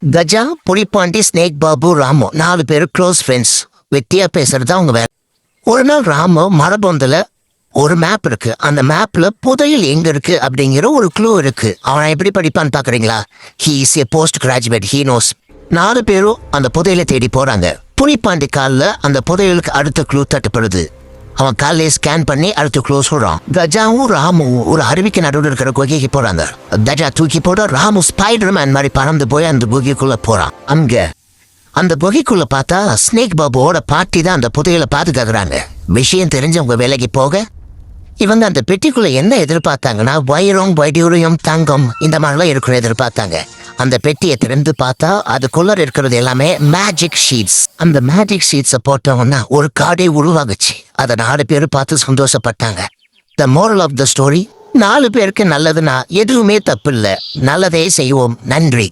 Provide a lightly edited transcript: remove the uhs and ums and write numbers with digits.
Gaja, Pulipandi, snake Babu, Ramu 4 பேரு close friends. வெட்டியா பேசுறது அவங்க வேலை. ஒரு நாள் ராமு மரபொந்துல ஒரு மேப் இருக்கு. அந்த மேப்ல புதையல் எங்க இருக்கு அப்படிங்கிற ஒரு க்ளூ இருக்கு. அவன் எப்படி படிப்பான்னு பாக்குறீங்களா? He is a post graduate, he knows. 4 பேரும் அந்த புதையலை தேடி போறாங்க. புலிப்பாண்டி காலில் அந்த புதையலுக்கு அடுத்த க்ளூ தட்டுப்படுது. அவன் காலையே ஸ்கேன் பண்ணி அடுத்த க்ளூ சொல்றான். கஜாவும் ராமுவும் ஒரு அருவிக்கு நடுவில் இருக்கிற குகைக்கு போறாங்க. கஜா தூக்கி போட ராமு ஸ்பைடர் மேன் மாதிரி பறந்து போய் அந்த குகைக்குள்ள போறான். அங்க அந்த குகைக்குள்ள பார்த்தா ஸ்னேக் பாபுவோட பாட்டி தான் அந்த புதையலை பாதுகாக்கிறாங்க. விஷயம் தெரிஞ்சவங்க வேலைக்கு போக இவங்க அந்த பெட்டிக்குள்ள என்ன எதிர்பார்த்தாங்கன்னா வைரம், வைடூரியம், தங்கம் இந்த மாதிரிலாம் இருக்கிற எதிர்பார்த்தாங்க. அந்த பெட்டியை திறந்து பார்த்தா அதுக்குள்ள இருக்கிறது எல்லாமே மேஜிக் ஷீட்ஸ். அந்த மேஜிக் ஷீட்ஸை போட்டவங்கன்னா ஒரு காடே உருவாகுச்சு. அதை 4 பேர் பார்த்து சந்தோஷப்பட்டாங்க. The moral of the story, 4 பேருக்கு நல்லதுன்னா எதுவுமே தப்பு இல்லை. நல்லதே செய்வோம். நன்றி.